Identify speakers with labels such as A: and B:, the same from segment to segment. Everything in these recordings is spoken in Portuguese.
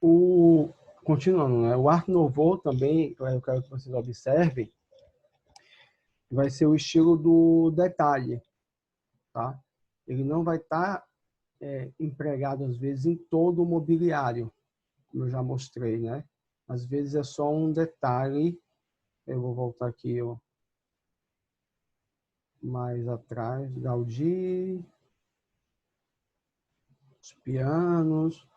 A: O, continuando, né? O Art Nouveau também, eu quero que vocês observem, vai ser o estilo do detalhe, tá? Ele não vai estar empregado, às vezes, em todo o mobiliário, como eu já mostrei, né? Às vezes é só um detalhe. Eu vou voltar aqui ó, mais atrás. Gaudí, os pianos,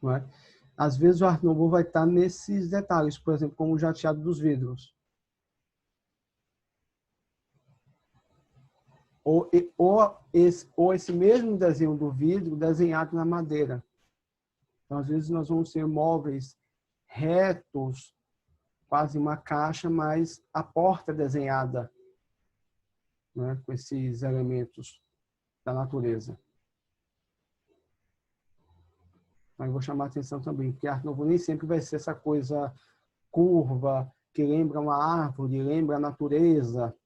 A: não é? Às vezes o Art Nouveau vai estar nesses detalhes, por exemplo, como o jateado dos vidros. Ou esse mesmo desenho do vidro desenhado na madeira. Então, às vezes, nós vamos ter móveis retos, quase uma caixa, mas a porta desenhada, né, com esses elementos da natureza. Mas eu vou chamar a atenção também, porque Art Nouveau nem sempre vai ser essa coisa curva, que lembra uma árvore, lembra a natureza.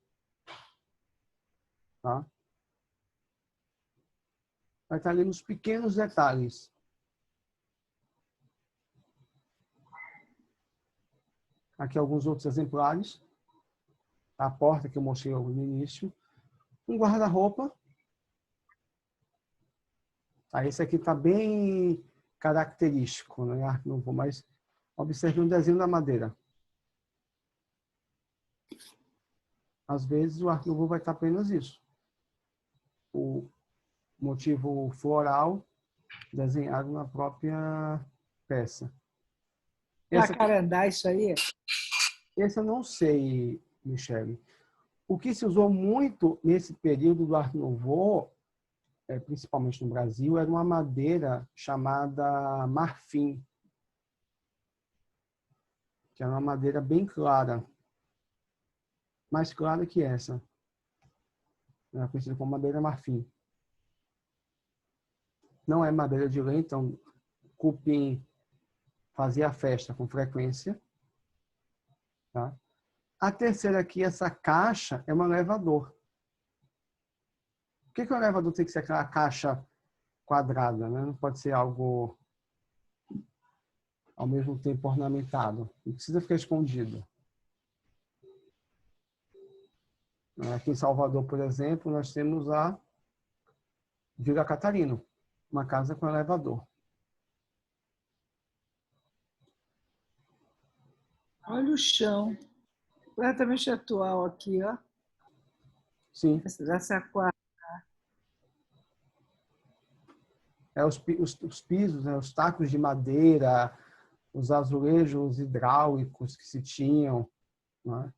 A: Tá? Vai estar ali nos pequenos detalhes. Aqui alguns outros exemplares. A porta que eu mostrei logo no início. Um guarda-roupa. Tá, esse aqui está bem característico, né? Art Nouveau, mas observe um desenho da madeira. Às vezes o Art Nouveau vai estar apenas isso. O motivo floral desenhado na própria peça.
B: Jacarandá, isso aí?
A: Esse eu não sei, Michele. O que se usou muito nesse período do Art Nouveau, principalmente no Brasil, era uma madeira chamada marfim, que era uma madeira bem clara, mais clara que essa. Era conhecida como madeira marfim. Não é madeira de lei, então cupim fazia festa com frequência. Tá? A terceira aqui, essa caixa, é um elevador. Por que o elevador tem que ser aquela caixa quadrada, né? Não pode ser algo ao mesmo tempo ornamentado. Não precisa ficar escondido. Aqui em Salvador, por exemplo, nós temos a Vila Catarino, uma casa com elevador.
B: Olha o chão. Completamente atual aqui, ó.
A: Sim.
B: Essa quadra.
A: Os pisos, né? Os tacos de madeira, os azulejos hidráulicos que se tinham, né?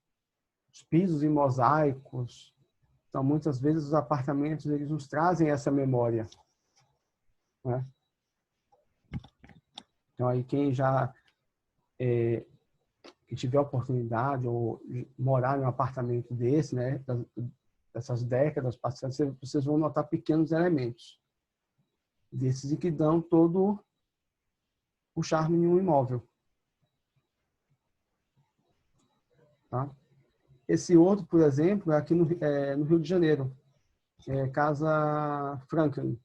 A: Os pisos em mosaicos. Então, muitas vezes, os apartamentos eles nos trazem essa memória. Né? Então, aí quem já que tiver a oportunidade ou morar em um apartamento desse, né, dessas décadas passadas, vocês vão notar pequenos elementos desses e que dão todo o charme em um imóvel. Tá? Esse outro, por exemplo, é aqui no Rio de Janeiro, Casa Franklin,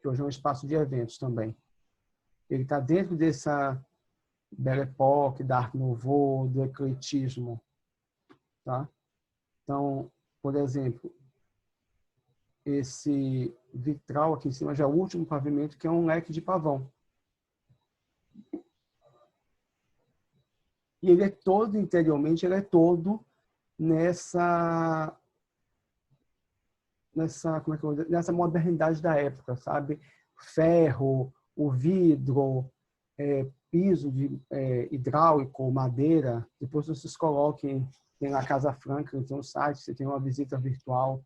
A: que hoje é um espaço de eventos também. Ele está dentro dessa Belle Époque, da Art Nouveau, do ecletismo. Tá? Então, por exemplo, esse vitral aqui em cima já é o último pavimento, que é um leque de pavão. E ele é todo, interiormente, ele é todo nessa como é que eu vou dizer? Nessa modernidade da época, sabe? Ferro, o vidro, piso hidráulico, madeira. Depois vocês coloquem, tem na Casa Franca, tem um site, você tem uma visita virtual.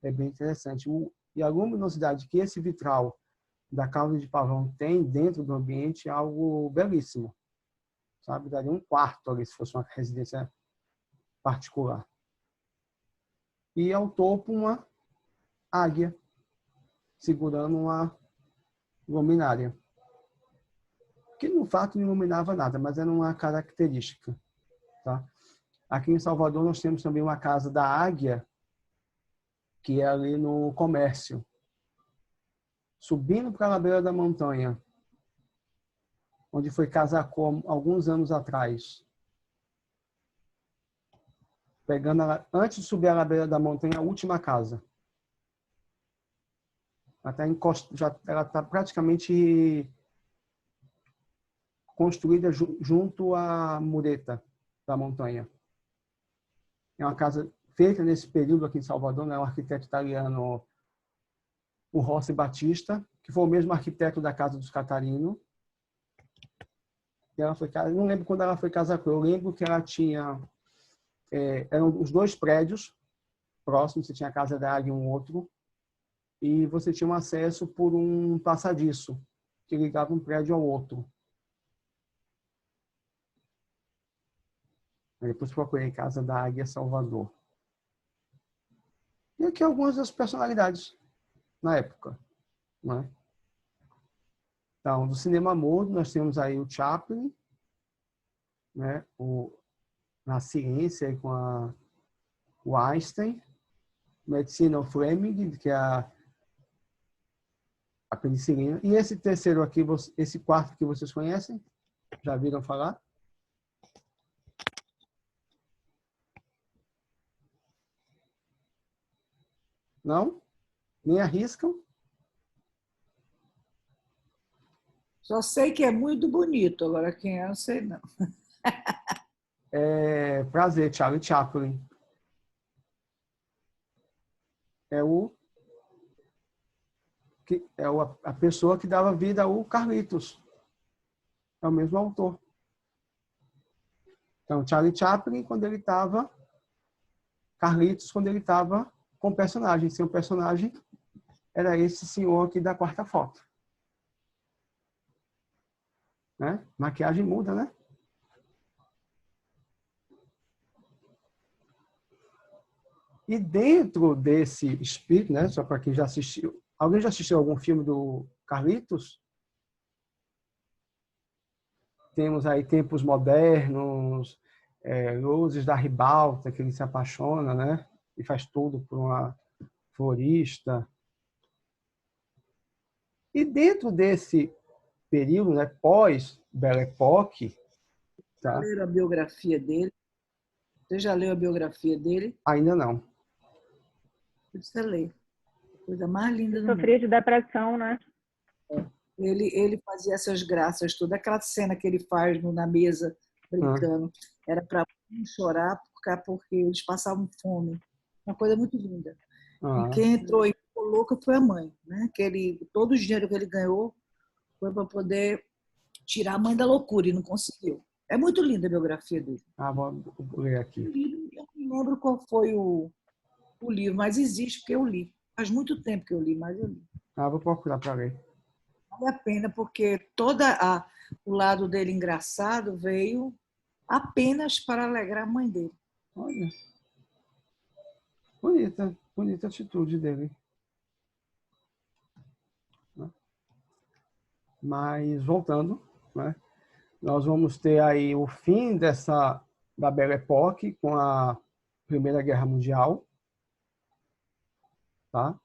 A: É bem interessante. E a luminosidade que esse vitral da cauda de pavão tem dentro do ambiente é algo belíssimo. Sabe? Daria um quarto ali, se fosse uma residência particular. E ao topo uma águia segurando uma luminária. Que no fato não iluminava nada, mas era uma característica. Tá? Aqui em Salvador nós temos também uma casa da águia, que é ali no Comércio. Subindo para a beira da montanha, onde foi Casacô alguns anos atrás. Pegando ela, antes de subir a ladeira da montanha, a última casa. Ela está praticamente construída junto à mureta da montanha. É uma casa feita nesse período aqui em Salvador, né? Um arquiteto italiano, o Rossi Batista, que foi o mesmo arquiteto da Casa dos Catarino. E ela foi, eu não lembro quando ela foi casar com. Eu lembro que ela tinha eram os dois prédios próximos, você tinha a casa da águia e um outro, e você tinha um acesso por um passadiço que ligava um prédio ao outro. Depois procurei Casa da Águia Salvador. E aqui algumas das personalidades na época, né? Então, do cinema mudo, nós temos aí o Chaplin, né? Na ciência, com o Einstein, medicina, o Fleming, que é a penicilina. E esse terceiro aqui, esse quarto que vocês conhecem? Já viram falar? Não? Nem arriscam?
B: Só sei que é muito bonito, agora quem é, eu sei não.
A: Prazer, Charlie Chaplin. A pessoa que dava vida ao Carlitos. É o mesmo autor. Então, Charlie Chaplin, quando ele estava... Carlitos, quando ele estava com o personagem. Seu personagem era esse senhor aqui da quarta foto. Né? Maquiagem muda, né? E dentro desse espírito, né? Só para quem já assistiu... Alguém já assistiu algum filme do Carlitos? Temos aí Tempos Modernos, Luzes da Ribalta, que ele se apaixona, né? E faz tudo por uma florista. E dentro desse período, né, pós-Belle Époque... Tá?
B: Leram a biografia dele? Você já leu a biografia dele?
A: Ainda não.
B: Precisa ler. Coisa mais linda do mundo.
C: Sofria de depressão, né?
B: Ele fazia essas graças todas. Aquela cena que ele faz na mesa, brincando, era para não chorar porque eles passavam fome. Uma coisa muito linda. E quem entrou e ficou louca foi a mãe. Né? Todo o dinheiro que ele ganhou foi para poder tirar a mãe da loucura e não conseguiu. É muito linda a biografia dele.
A: Vou ler aqui.
B: Eu não lembro qual foi o livro, mas existe, porque eu li. Faz muito tempo que eu li, mas eu li.
A: Vou procurar para ler.
B: Vale a pena, porque o lado dele engraçado veio apenas para alegrar a mãe dele.
A: Olha. Bonita atitude dele. Mas, voltando, né? Nós vamos ter aí o fim da Belle Époque com a Primeira Guerra Mundial. Tá?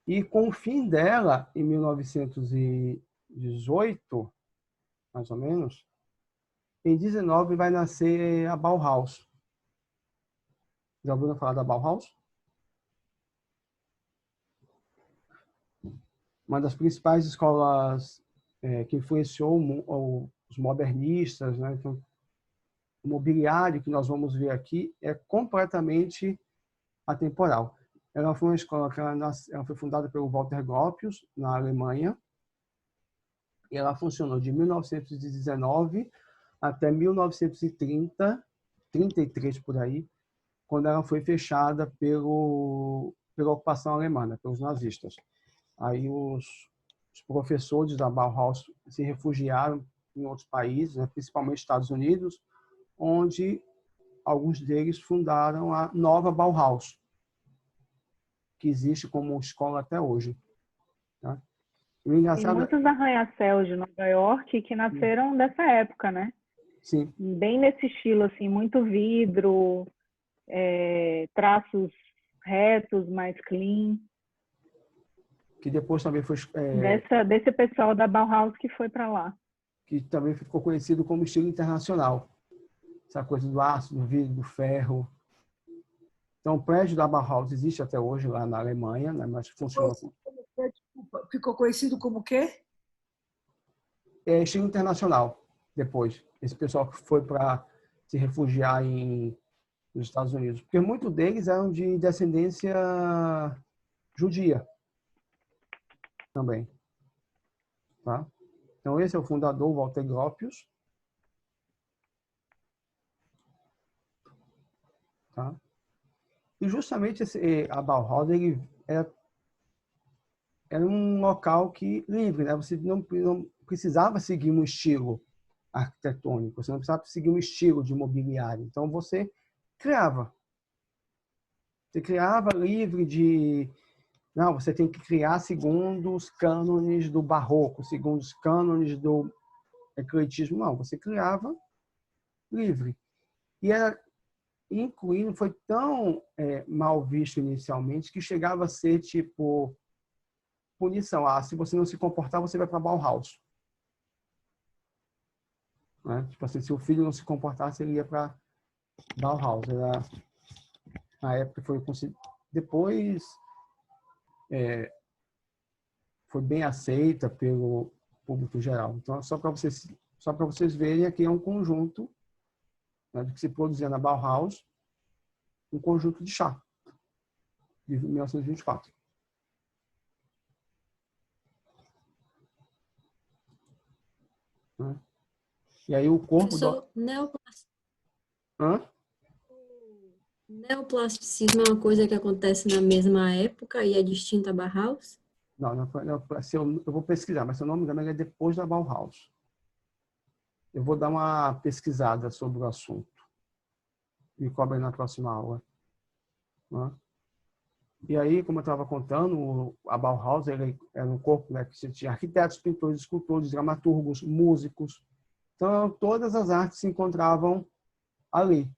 A: E com o fim dela, em 1918, mais ou menos, em 19 vai nascer a Bauhaus. Já ouviram falar da Bauhaus? Uma das principais escolas que influenciou os modernistas, né? Então, o mobiliário que nós vamos ver aqui é completamente atemporal. Ela foi uma escola que ela foi fundada pelo Walter Gropius, na Alemanha, e ela funcionou de 1919 até 1930, 33 por aí, quando ela foi fechada pela ocupação alemã, né, pelos nazistas. Aí os professores da Bauhaus se refugiaram em outros países, né, principalmente Estados Unidos, onde alguns deles fundaram a nova Bauhaus, que existe como escola até hoje. Tá?
C: Tem muitos arranha-céus de Nova York que nasceram dessa época, né?
A: Sim.
C: Bem nesse estilo, assim, muito vidro, traços retos, mais clean.
A: Que depois também foi...
C: Desse pessoal da Bauhaus que foi para lá.
A: que também ficou conhecido como estilo internacional. Essa coisa do aço, do vidro, do ferro. Então, o prédio da Bauhaus existe até hoje lá na Alemanha, né? Mas funciona
B: Ficou conhecido como o quê?
A: é estilo internacional depois. Esse pessoal que foi para se refugiar nos Estados Unidos. Porque muitos deles eram de descendência judia também. Tá? Então, esse é o fundador, Walter Gropius. Tá? E justamente a Bauhaus era um local livre, né? Você não precisava seguir um estilo arquitetônico, você não precisava seguir um estilo de mobiliário. Então, você criava. Você criava livre de... Não, você tem que criar segundo os cânones do barroco, segundo os cânones do ecletismo. Não, você criava livre. E incluindo, foi tão mal visto inicialmente que chegava a ser tipo punição. Se você não se comportar, você vai para Bauhaus. Né? Tipo assim, se o filho não se comportasse, ele ia para Bauhaus. Na época foi depois foi bem aceita pelo público geral. Então, só para vocês verem, aqui é um conjunto, né, do que se produzia na Bauhaus, um conjunto de chá de 1924. Né? E aí o corpo
D: Neoplasticismo é uma coisa que acontece na mesma época e é distinta a Bauhaus?
A: Não, eu vou pesquisar, mas se eu não me engano, é depois da Bauhaus. Eu vou dar uma pesquisada sobre o assunto. Me cobre na próxima aula. Né? E aí, como eu estava contando, a Bauhaus era um corpo, né, que tinha arquitetos, pintores, escultores, dramaturgos, músicos. Então, todas as artes se encontravam ali.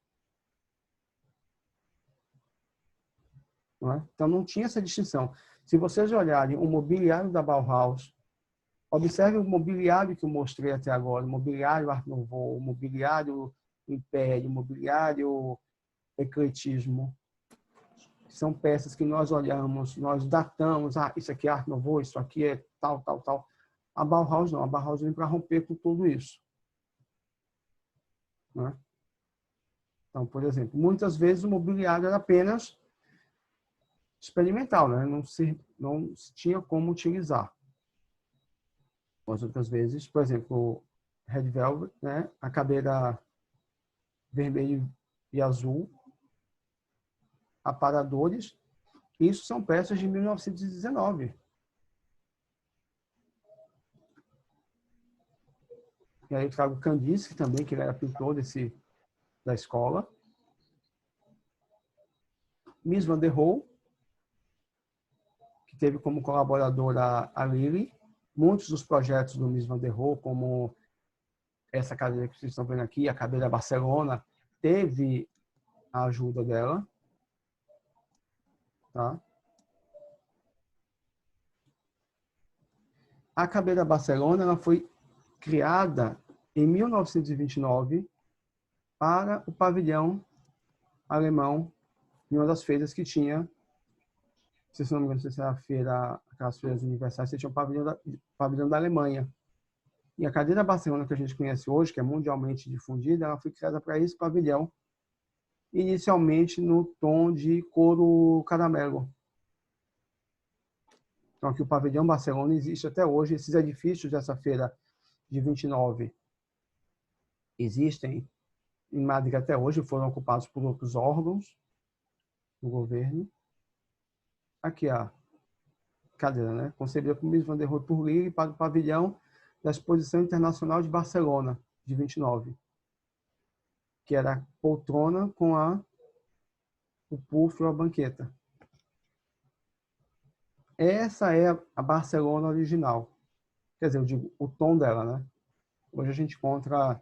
A: Não é? Então, não tinha essa distinção. Se vocês olharem o mobiliário da Bauhaus, observe o mobiliário que eu mostrei até agora, o mobiliário Art Nouveau, o mobiliário Império, o mobiliário Ecletismo. São peças que nós olhamos, nós datamos, isso aqui é Art Nouveau, isso aqui é tal, tal, tal. A Bauhaus não, a Bauhaus vem para romper com tudo isso. Né? Então, por exemplo, muitas vezes o mobiliário era apenas experimental, né? Não se tinha como utilizar. Mas outras vezes, por exemplo, Red Velvet, né? A cadeira vermelho e azul, aparadores, isso são peças de 1919. E aí eu trago Kandinsky também, que ele era pintor da escola. Mies van der Rohe, que teve como colaboradora a Lili. Muitos dos projetos do Mies van der Rohe, como essa cadeira que vocês estão vendo aqui, a cadeira Barcelona, teve a ajuda dela. Tá? A cadeira Barcelona ela foi criada em 1929 para o pavilhão alemão, em uma das feiras que tinha, se não me engano, se era a feira, aquelas feiras universais, você tinha o pavilhão da Alemanha. E a cadeira Barcelona que a gente conhece hoje, que é mundialmente difundida, ela foi criada para esse pavilhão, inicialmente no tom de couro caramelo. Então, aqui o pavilhão Barcelona existe até hoje. Esses edifícios dessa feira de 29 existem em Madrid até hoje, foram ocupados por outros órgãos do governo. Aqui a cadeira, né? Concebida por Mies van der Rohe por Lili para o pavilhão da Exposição Internacional de Barcelona, de 29, que era a poltrona com o puff ou a banqueta. Essa é a Barcelona original. Quer dizer, eu digo o tom dela, né? Hoje a gente encontra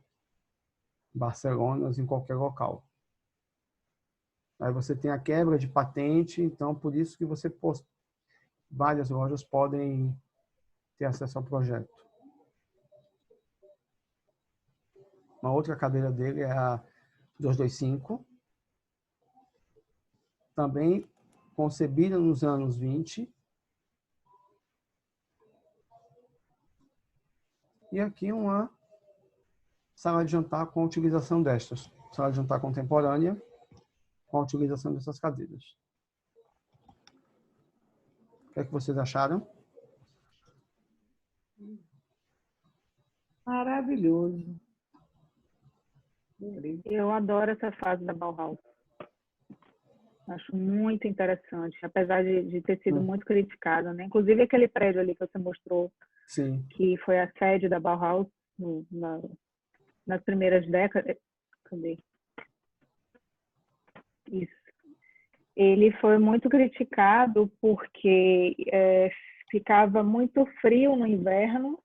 A: Barcelonas em qualquer local. Aí você tem a quebra de patente, então por isso que várias lojas podem ter acesso ao projeto. Uma outra cadeira dele é a 225, também concebida nos anos 20. E aqui uma sala de jantar com a utilização destas. Sala de jantar contemporânea com a utilização dessas cadeiras. O que é que vocês acharam?
B: Maravilhoso.
C: Eu adoro essa fase da Bauhaus. Acho muito interessante, apesar de ter sido muito criticada, né? Inclusive aquele prédio ali que você mostrou,
A: Sim.
C: que foi a sede da Bauhaus nas primeiras décadas. Cadê? Isso. Ele foi muito criticado porque ficava muito frio no inverno.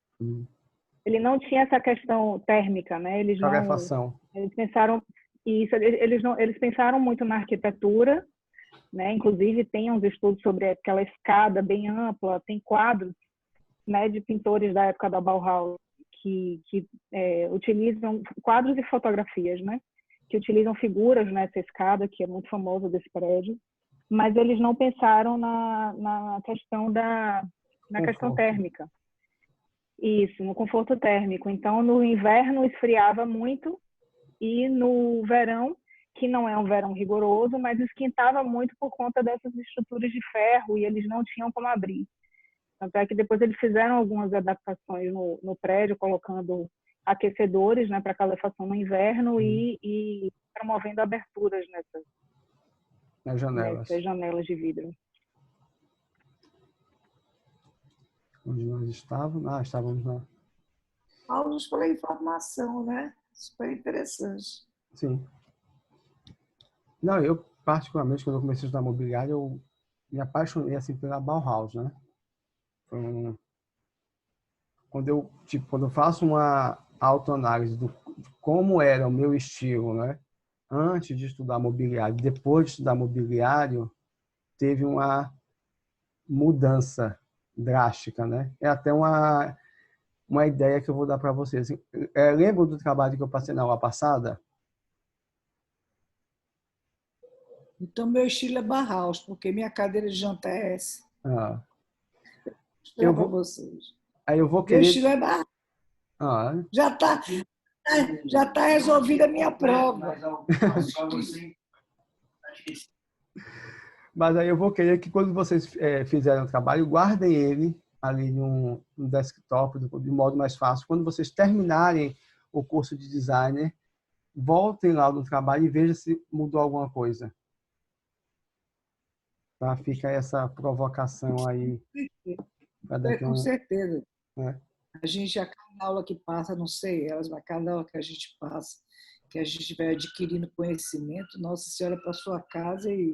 C: Ele não tinha essa questão térmica, né? Eles pensaram isso, eles pensaram muito na arquitetura, né? Inclusive tem uns estudos sobre aquela escada bem ampla, tem quadros, né, de pintores da época da Bauhaus que utilizam quadros e fotografias, né? Que utilizam figuras nessa escada, que é muito famosa desse prédio, mas eles não pensaram na questão questão térmica. Isso, no conforto térmico. Então, no inverno esfriava muito e no verão, que não é um verão rigoroso, mas esquentava muito por conta dessas estruturas de ferro e eles não tinham como abrir. Tanto é que depois eles fizeram algumas adaptações no prédio, colocando aquecedores, né, para calefação no inverno e promovendo aberturas nessas janelas de vidro.
A: Onde nós estávamos? Estávamos na...
B: Aulas pela informação, né? Super interessante.
A: Sim. Não, eu, particularmente, quando eu comecei a estudar mobiliário, eu me apaixonei assim, pela Bauhaus, né? Quando eu faço uma autoanálise de como era o meu estilo, né? Antes de estudar mobiliário, depois de estudar mobiliário, teve uma mudança drástica, né? É até uma ideia que eu vou dar para vocês. Lembra do trabalho que eu passei na aula passada?
B: Então, meu estilo é Bauhaus, porque minha cadeira de jantar é essa.
A: Eu vou para
B: vocês.
A: Aí eu vou
B: Meu
A: querer...
B: estilo é Bauhaus. Já tá resolvida a minha prova.
A: Mas aí eu vou querer que quando vocês fizerem o trabalho, guardem ele ali no desktop, de modo mais fácil. Quando vocês terminarem o curso de designer, voltem lá no trabalho e vejam se mudou alguma coisa. Tá? Fica essa provocação aí.
B: Com certeza.
A: É.
B: A gente, a cada aula que passa, não sei elas, mas a cada aula que a gente passa, que a gente vai adquirindo conhecimento, nossa, você olha para sua casa e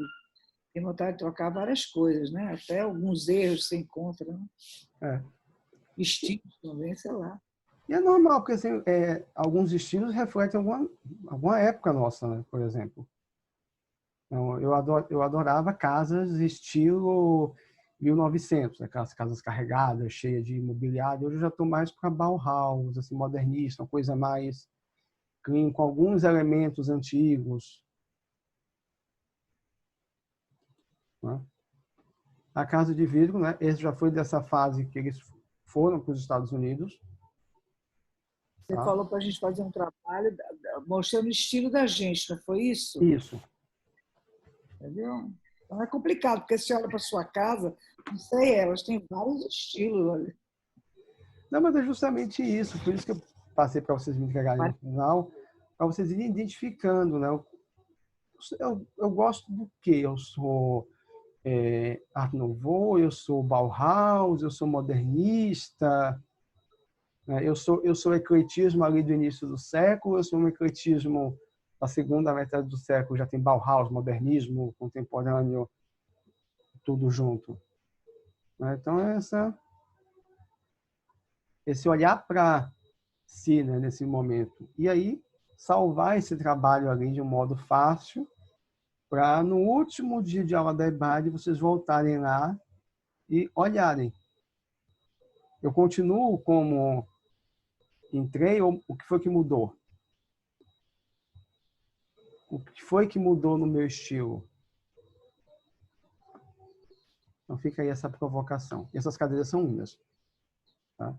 B: tem vontade de trocar várias coisas, né? Até alguns erros você encontra, né? Estilos também, sei lá.
A: E é normal, porque assim, alguns estilos refletem alguma época nossa, né? Por exemplo. Então, eu adorava casas estilo 1900, aquelas casas carregadas, cheias de mobiliário. Hoje eu já estou mais para Bauhaus, assim, modernista, uma coisa mais clean, com alguns elementos antigos. Né? A Casa de Vidro, né? Esse já foi dessa fase que eles foram para os Estados Unidos.
B: Você falou para a gente fazer um trabalho mostrando o estilo da gente, não foi isso?
A: Isso.
B: Entendeu? Então é complicado, porque você olha para sua casa, não sei, elas têm vários estilos. Olha.
A: Não, mas é justamente isso. Por isso que eu passei para vocês me entregarem no final, para vocês irem identificando, né? Eu gosto do quê? Eu sou Art Nouveau, eu sou Bauhaus, eu sou modernista, né? Eu sou ecletismo ali do início do século, eu sou um ecletismo da segunda metade do século, já tem Bauhaus, modernismo, contemporâneo, tudo junto. Então, esse olhar para si, né, nesse momento. E aí, salvar esse trabalho ali de um modo fácil, para no último dia de aula da EBAD vocês voltarem lá e olharem. Eu continuo como entrei ou o que foi que mudou? O que foi que mudou no meu estilo? Então fica aí essa provocação. E essas cadeiras são lindas. Tá?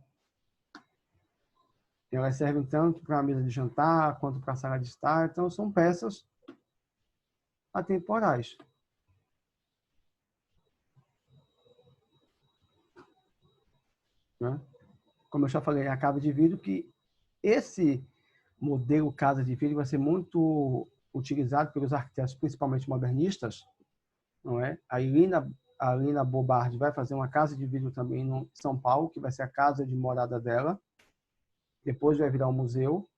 A: Elas servem tanto para a mesa de jantar, quanto para a sala de estar. Então são peças atemporais. Né? Como eu já falei, a casa de vidro, que esse modelo casa de vidro vai ser muito utilizado pelos arquitetos, principalmente modernistas, não é? A Lina Bobardi vai fazer uma casa de vidro também em São Paulo, que vai ser a casa de morada dela. Depois vai virar um museu,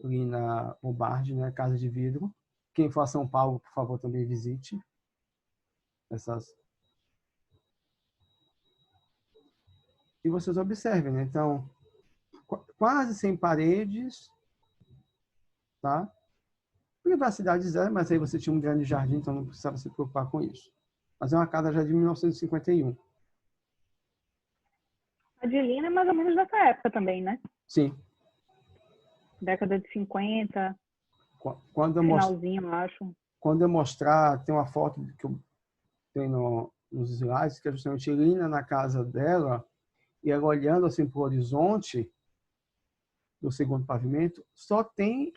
A: Lina Bobardi, né? Casa de vidro. Quem for a São Paulo, por favor, também visite essas. E vocês observem, né? Então, quase sem paredes, tá? Privacidade zero, mas aí você tinha um grande jardim, então não precisava se preocupar com isso. Mas é uma casa já de 1951.
C: A de Lina é mais ou menos dessa época também, né?
A: Sim.
C: Década de 50,
A: Quando
C: finalzinho, eu acho.
A: Quando eu mostrar, tem uma foto que eu tenho nos slides, que é justamente Lina na casa dela, e ela olhando assim para o horizonte do segundo pavimento, só tem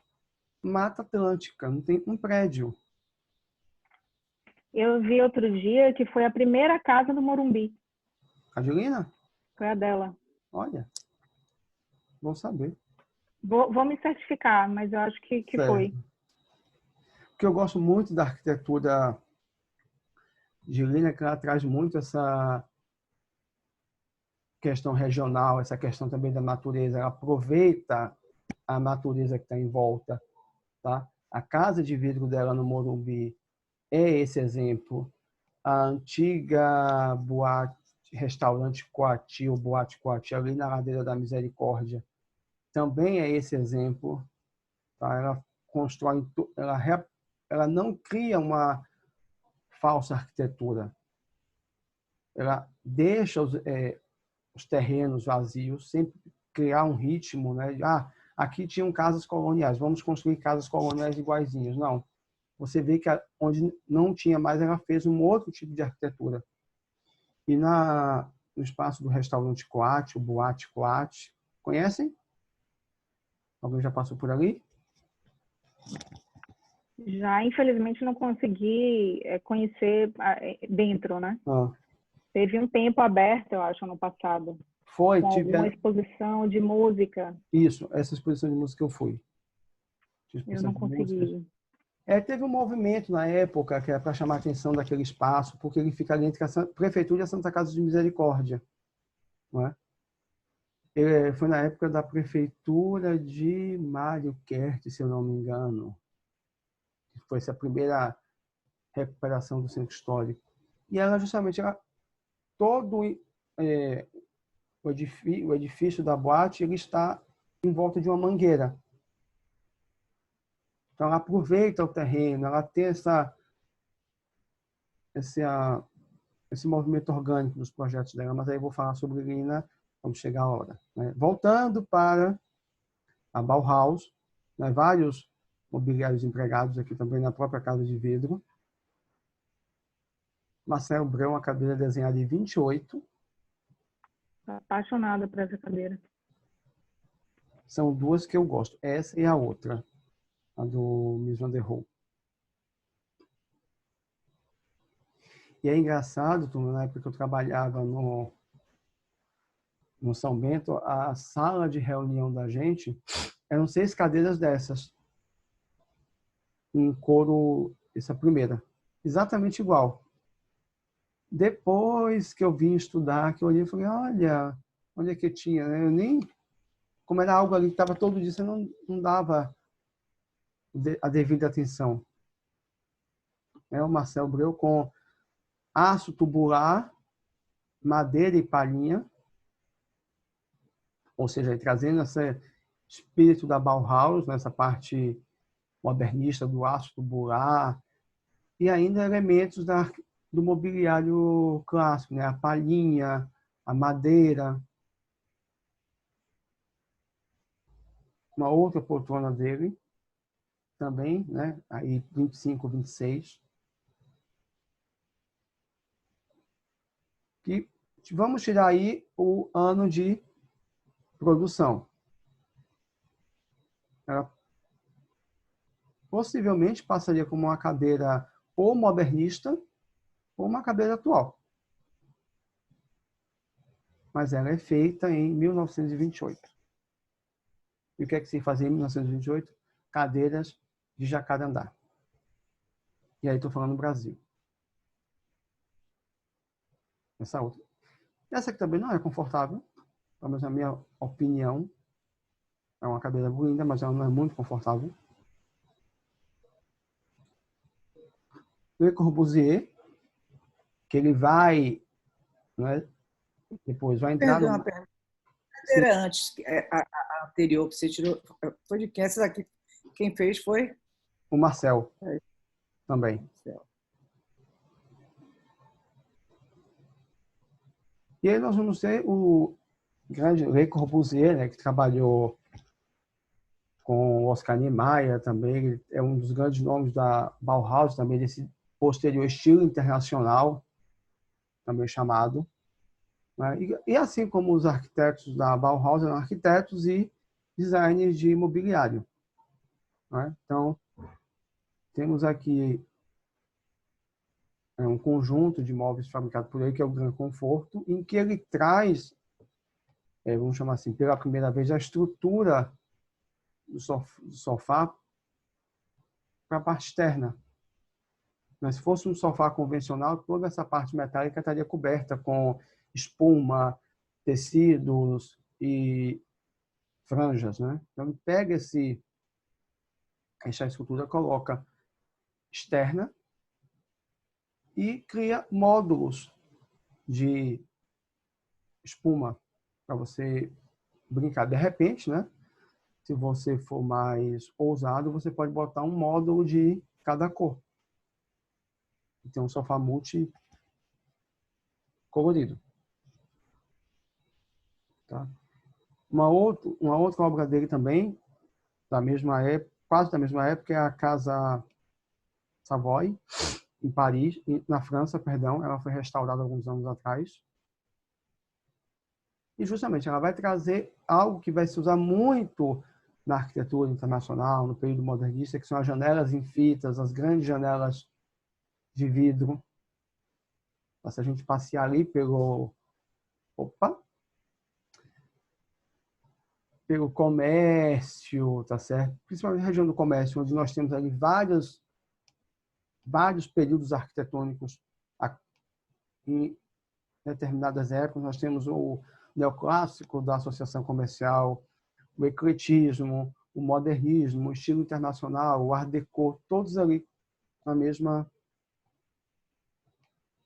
A: Mata Atlântica, não tem um prédio.
C: Eu vi outro dia que foi a primeira casa do Morumbi.
A: A de Lina?
C: Foi a dela.
A: Olha, vou saber.
C: Vou me certificar, mas eu acho que foi.
A: Porque eu gosto muito da arquitetura de Lina, que ela traz muito essa questão regional, essa questão também da natureza. Ela aproveita a natureza que está em volta. Tá? A casa de vidro dela no Morumbi é esse exemplo. A antiga restaurante Coati, ou Boate Coati, ali na Ladeira da Misericórdia, também é esse exemplo. Tá? Ela constrói, ela não cria uma falsa arquitetura. Ela deixa os terrenos vazios, sempre criar um ritmo, né? Aqui tinham casas coloniais, vamos construir casas coloniais iguaizinhas. Não. Você vê que onde não tinha mais, ela fez um outro tipo de arquitetura. E no espaço do restaurante Coati, o Boate Coati, conhecem? Alguém já passou por ali?
C: Já, infelizmente, não consegui conhecer dentro, né? Teve um tempo aberto, eu acho, ano passado.
A: Foi,
C: com alguma exposição de música.
A: Isso, essa exposição de música eu fui.
C: Eu não consegui.
A: Teve um movimento na época que era para chamar a atenção daquele espaço, porque ele fica ali entre a Prefeitura e a Santa Casa de Misericórdia. Não é? Foi na época da Prefeitura de Mário Kerт, se eu não me engano. Foi essa a primeira recuperação do centro histórico. E ela justamente, todo o edifício da boate, ele está em volta de uma mangueira. Então, ela aproveita o terreno, ela tem esse movimento orgânico dos projetos dela, mas aí eu vou falar sobre Lina quando chegar a hora. Né? Voltando para a Bauhaus, né? Vários mobiliários empregados aqui também na própria Casa de Vidro. Marcelo Breu, uma cadeira desenhada em 28.
C: Estou apaixonada por essa cadeira.
A: São duas que eu gosto, essa e a outra. A do Mies van der Rohe. E é engraçado, na época que eu trabalhava no São Bento, a sala de reunião da gente eram 6 cadeiras dessas. Em couro, essa primeira. Exatamente igual. Depois que eu vim estudar, que eu olhei e falei, olha, onde é que tinha? Eu nem... Como era algo ali que estava todo dia, você não dava a devida atenção. O Marcel Breu com aço tubular, madeira e palhinha, ou seja, trazendo esse espírito da Bauhaus, nessa parte modernista do aço tubular, e ainda elementos do mobiliário clássico, né? A palhinha, a madeira. Uma outra poltrona dele, também, né? Aí 25, 26. Que vamos tirar aí o ano de produção. Ela possivelmente passaria como uma cadeira ou modernista ou uma cadeira atual. Mas ela é feita em 1928. E o que é que se fazia em 1928? Cadeiras de jacarandá. E aí estou falando no Brasil. Essa outra. Essa aqui também não é confortável, pelo menos na minha opinião. É uma cadeira linda, mas ela não é muito confortável. Le Corbusier, que ele vai, né, depois vai entrar
B: Perdão,
A: no...
B: uma pergunta. A cadeira antes, a anterior que você tirou, foi de quem? Essa daqui, quem fez foi?
A: O Marcel também. E aí nós vamos ter o grande Le Corbusier, né, que trabalhou com o Oscar Niemeyer também. Ele é um dos grandes nomes da Bauhaus, também desse posterior estilo internacional, também chamado. Né? E assim como os arquitetos da Bauhaus eram arquitetos e designers de mobiliário. Né? Então, temos aqui um conjunto de móveis fabricados por ele, que é o Gran Conforto, em que ele traz, vamos chamar assim, pela primeira vez, a estrutura do sofá para a parte externa. Mas se fosse um sofá convencional, toda essa parte metálica estaria coberta com espuma, tecidos e franjas. Né? Então, ele pega essa estrutura, coloca externa e cria módulos de espuma para você brincar. De repente, né? Se você for mais ousado, você pode botar um módulo de cada cor. Tem um sofá multi colorido. Tá? Uma outra obra dele também, da mesma época, quase da mesma época, é a Casa Savoy, em Paris, na França, perdão. Ela foi restaurada alguns anos atrás. E justamente ela vai trazer algo que vai se usar muito na arquitetura internacional, no período modernista, que são as janelas em fitas, as grandes janelas de vidro. Se a gente passear ali pelo comércio, tá certo? Principalmente na região do comércio, onde nós temos ali vários períodos arquitetônicos em determinadas épocas. Nós temos o neoclássico da associação comercial, o ecletismo, o modernismo, o estilo internacional, o art déco, todos ali na mesma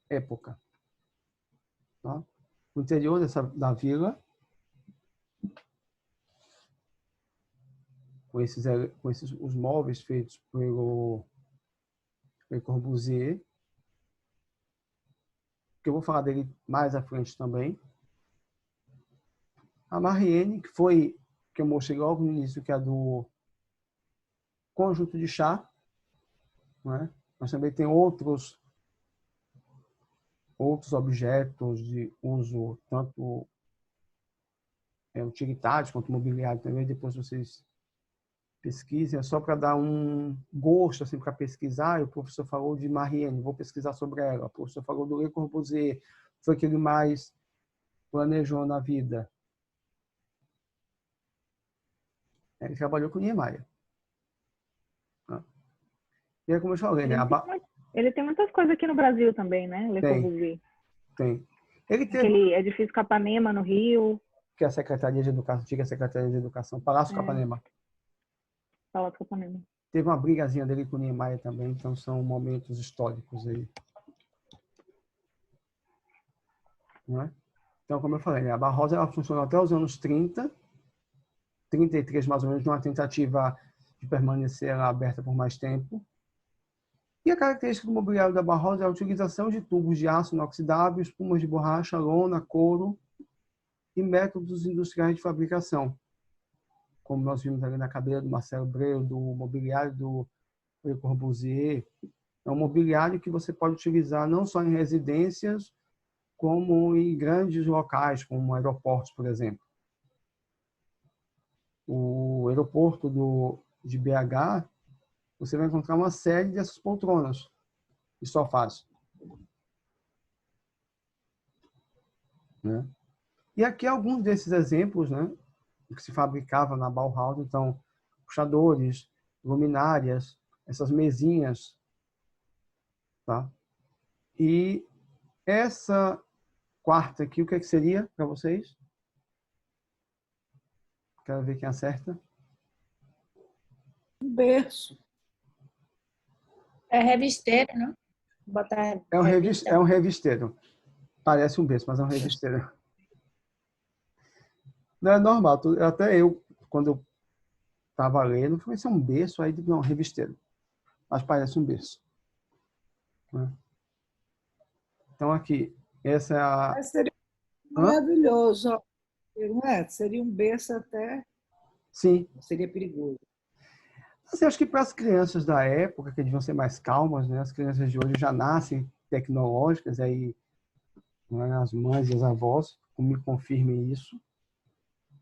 A: época. Tá? O interior da vila, com esses os móveis feitos pelo Le Corbusier, que eu vou falar dele mais à frente também. A Marienne, que eu mostrei logo no início, que é do conjunto de chá. Né? Mas também tem outros objetos de uso, tanto utilitários quanto mobiliário também. Depois vocês pesquisem, é só para dar um gosto assim, para pesquisar. O professor falou de Marienne, vou pesquisar sobre ela. O professor falou do Le Corbusier, foi o que ele mais planejou na vida. Ele trabalhou com Niemeyer. E aí, como eu falei, né?
C: Ele tem muitas coisas aqui no Brasil também, né? Le Corbusier.
A: Tem. Ele teve...
C: Aquele edifício Capanema, no Rio.
A: Que é a Secretaria de Educação, antiga Secretaria de Educação, Palácio Capanema.
C: Palácio Capanema.
A: Teve uma brigazinha dele com o Niemeyer também, então são momentos históricos aí. Não é? Então, como eu falei, né? A Bauhaus ela funcionou até os anos 30, 33 mais ou menos, numa tentativa de permanecer aberta por mais tempo. E a característica do mobiliário da Bauhaus é a utilização de tubos de aço inoxidável, espumas de borracha, lona, couro e métodos industriais de fabricação. como nós vimos ali na cadeira do Marcelo Breu, do mobiliário do Le Corbusier. É um mobiliário que você pode utilizar não só em residências, como em grandes locais, como aeroportos, por exemplo. O aeroporto de BH, você vai encontrar uma série dessas poltronas e sofás. Né? E aqui alguns desses exemplos, né, que se fabricava na Bauhaus, então, puxadores, luminárias, essas mesinhas, tá? E essa quarta aqui, o que é que seria para vocês? Quero ver quem acerta.
B: Um berço.
E: É revisteiro, não? Botar
A: É
E: revista.
A: um revisteiro. Parece um berço, mas é um revisteiro. Não é normal. Até eu, quando eu estava lendo, falei, isso é um berço? Aí, não, revisteiro. Mas parece um berço. Né? Então, aqui, essa é a...
B: Mas seria maravilhoso. Ó. Não é? Seria um berço até...
A: Sim.
B: Seria perigoso.
A: Assim, acho que para as crianças da época, que deviam ser mais calmas, né? As crianças de hoje já nascem tecnológicas, aí, né? As mães e as avós me confirmem isso.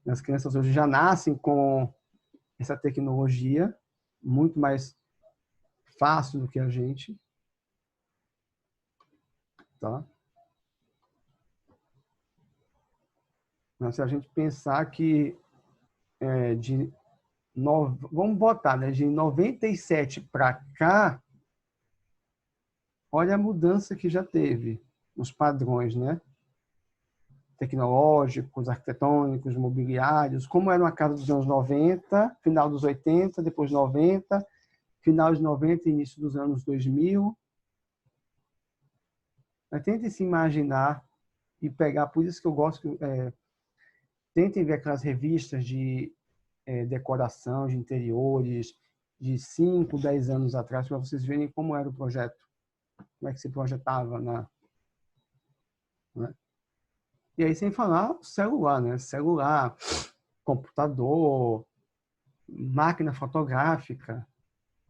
A: As crianças hoje já nascem com essa tecnologia muito mais fácil do que a gente. Tá? Mas se a gente pensar que vamos botar, né, de 97 para cá, olha a mudança que já teve nos padrões, né? Tecnológicos, arquitetônicos, mobiliários, como era uma casa dos anos 90, final dos 80, depois 90, final de 90 e início dos anos 2000. Mas tentem se imaginar e pegar, por isso que eu gosto, tentem ver aquelas revistas de decoração, de interiores, de 5, 10 anos atrás, para vocês verem como era o projeto, como é que se projetava né? E aí, sem falar celular, né? Celular, computador, máquina fotográfica.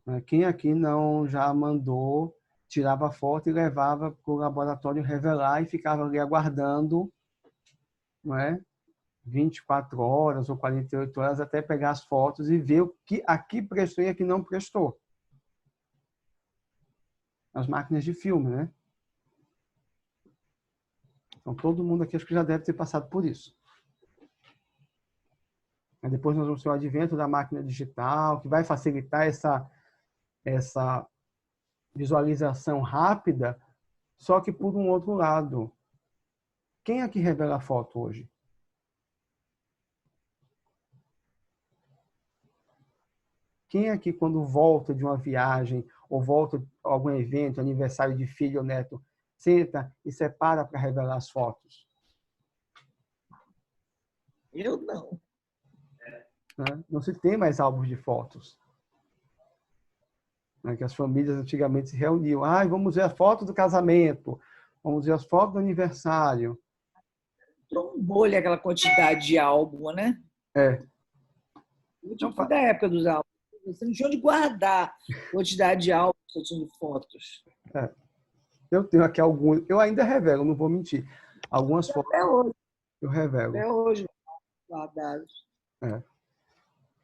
A: Né? Quem aqui não já mandou, tirava foto e levava para o laboratório revelar e ficava ali aguardando, não é? 24 horas ou 48 horas até pegar as fotos e ver o que aqui prestou e aqui não prestou. As máquinas de filme, né? Então, todo mundo aqui acho que já deve ter passado por isso. Depois nós vamos ter o advento da máquina digital, que vai facilitar essa visualização rápida, só que por um outro lado. Quem aqui revela a foto hoje? Quem aqui, quando volta de uma viagem, ou volta de algum evento, aniversário de filho ou neto, senta e separa para revelar as fotos?
B: Eu não.
A: Não se tem mais álbuns de fotos. Que as famílias antigamente se reuniam. Vamos ver a foto do casamento, vamos ver as fotos do aniversário.
B: Trombolha aquela quantidade de álbum, né? Eu fui da época dos álbuns. Você não tinha onde guardar a quantidade de álbuns que eu tinha de fotos.
A: Eu tenho aqui alguns. Eu ainda revelo, não vou mentir. Algumas fotos
B: até hoje.
A: Eu revelo.
B: Até hoje, guardados.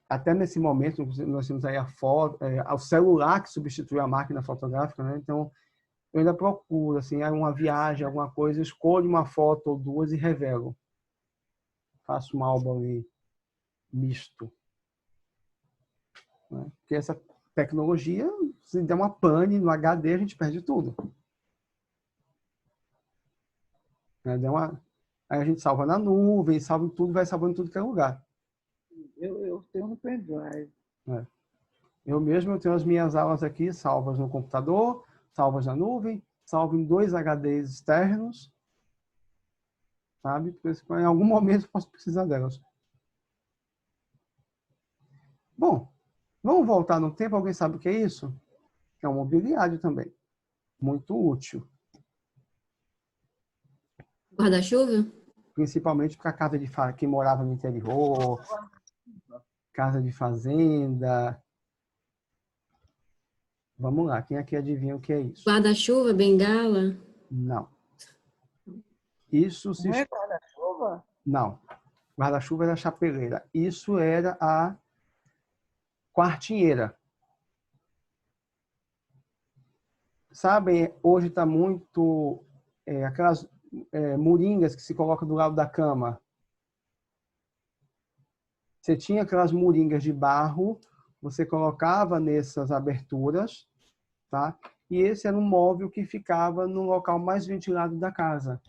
A: Até nesse momento, nós temos aí a foto, o celular que substitui a máquina fotográfica, né? Então, eu ainda procuro, assim, uma viagem, alguma coisa, escolho uma foto ou duas e revelo. Faço um álbum ali misto. Né? Porque essa tecnologia, se der uma pane no HD, a gente perde tudo. Né? Aí a gente salva na nuvem, salva em tudo, vai salvando em tudo que é lugar.
B: Eu tenho no pendrive.
A: Eu mesmo tenho as minhas aulas aqui salvas no computador, salvas na nuvem, salvo em 2 HDs externos, sabe? Porque em algum momento eu posso precisar delas. Bom, vamos voltar no tempo. Alguém sabe o que é isso? É um mobiliário também. Muito útil.
D: Guarda-chuva?
A: Principalmente para a casa de quem morava no interior. casa de fazenda. Vamos lá, quem aqui adivinha o que é isso?
D: Guarda-chuva, bengala.
A: Não. Isso se...
B: Não é guarda-chuva?
A: Não. Guarda-chuva era a chapeleira. Isso era a quartinheira. Sabem, hoje está muito... aquelas moringas que se coloca do lado da cama. Você tinha aquelas moringas de barro, você colocava nessas aberturas, tá? E esse era um móvel que ficava no local mais ventilado da casa,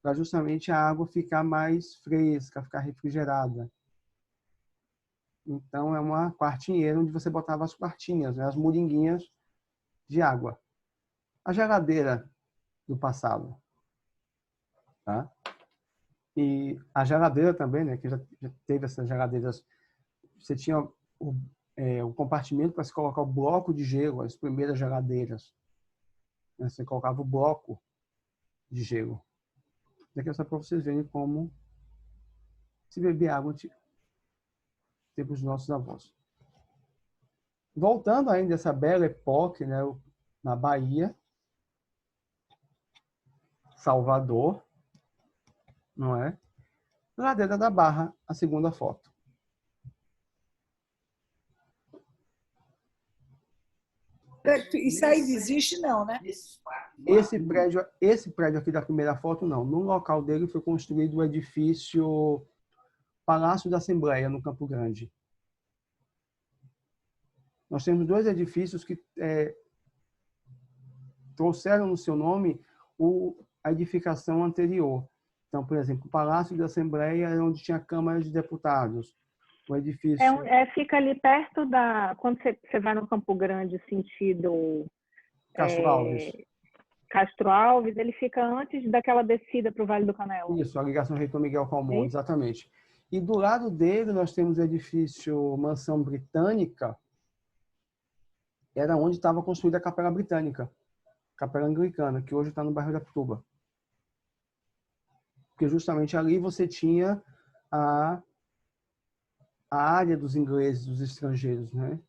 A: para justamente a água ficar mais fresca, ficar refrigerada. Então, é uma quartinheira onde você botava as quartinhas, né? As moringuinhas de água. A geladeira do passado, tá? E a geladeira também, né? Que já teve essas geladeiras. Você tinha o compartimento para se colocar o bloco de gelo, as primeiras geladeiras. Né? Você colocava o bloco de gelo. Daqui é só para vocês verem como se bebia água tipo os nossos avós. Voltando ainda a essa bela época, né? Na Bahia, Salvador, não é? Ladeira da Barra, a segunda foto.
B: Isso aí existe, não, né?
A: Esse prédio aqui da primeira foto, não. No local dele foi construído o edifício Palácio da Assembleia, no Campo Grande. Nós temos dois edifícios que trouxeram no seu nome a edificação anterior. Então, por exemplo, o Palácio da Assembleia é onde tinha a Câmara de Deputados. O edifício...
C: Fica ali perto da... Quando você vai no Campo Grande, sentido...
A: Castro Alves.
C: Castro Alves, ele fica antes daquela descida para o Vale do Canela.
A: Isso, a ligação Reitor Miguel Calmon, exatamente. E do lado dele nós temos o edifício Mansão Britânica, era onde estava construída a Capela Britânica, Capela Anglicana, que hoje está no bairro da Pituba. Porque justamente ali você tinha a área dos ingleses, dos estrangeiros, né?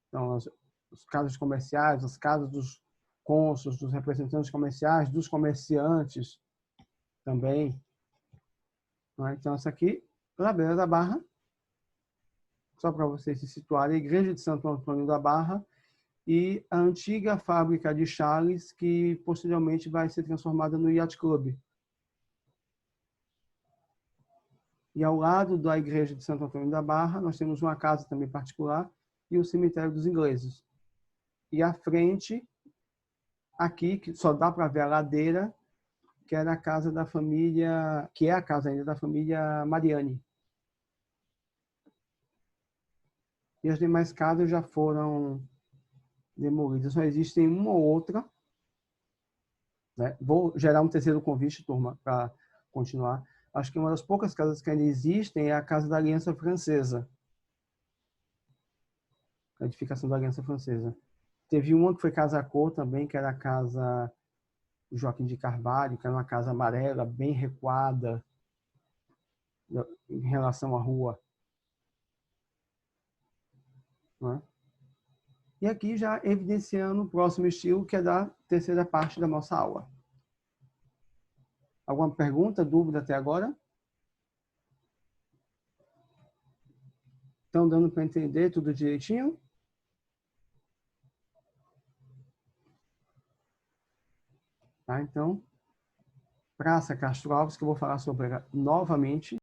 A: Então, as casas comerciais, as casas dos cônsules, dos representantes comerciais, dos comerciantes também. Então, essa aqui, na beira da Barra, só para vocês se situarem, a Igreja de Santo Antônio da Barra e a antiga fábrica de Charles, que posteriormente vai ser transformada no Yacht Club. E ao lado da Igreja de Santo Antônio da Barra, nós temos uma casa também particular e o Cemitério dos Ingleses. E à frente, aqui, que só dá para ver a ladeira, que era a casa da família, que é a casa ainda da família Mariani. E as demais casas já foram demolidas. Só existem uma ou outra. Né? Vou gerar um terceiro convite, turma, para continuar. Acho que uma das poucas casas que ainda existem é a Casa da Aliança Francesa. A edificação da Aliança Francesa. Teve uma que foi Casa Cor também, que era a Casa Joaquim de Carvalho, que era uma casa amarela, bem recuada em relação à rua. Não é? E aqui já evidenciando o próximo estilo, que é da terceira parte da nossa aula. Alguma pergunta, dúvida até agora? Estão dando para entender tudo direitinho? Tá, então, Praça Castro Alves, que eu vou falar sobre ela novamente.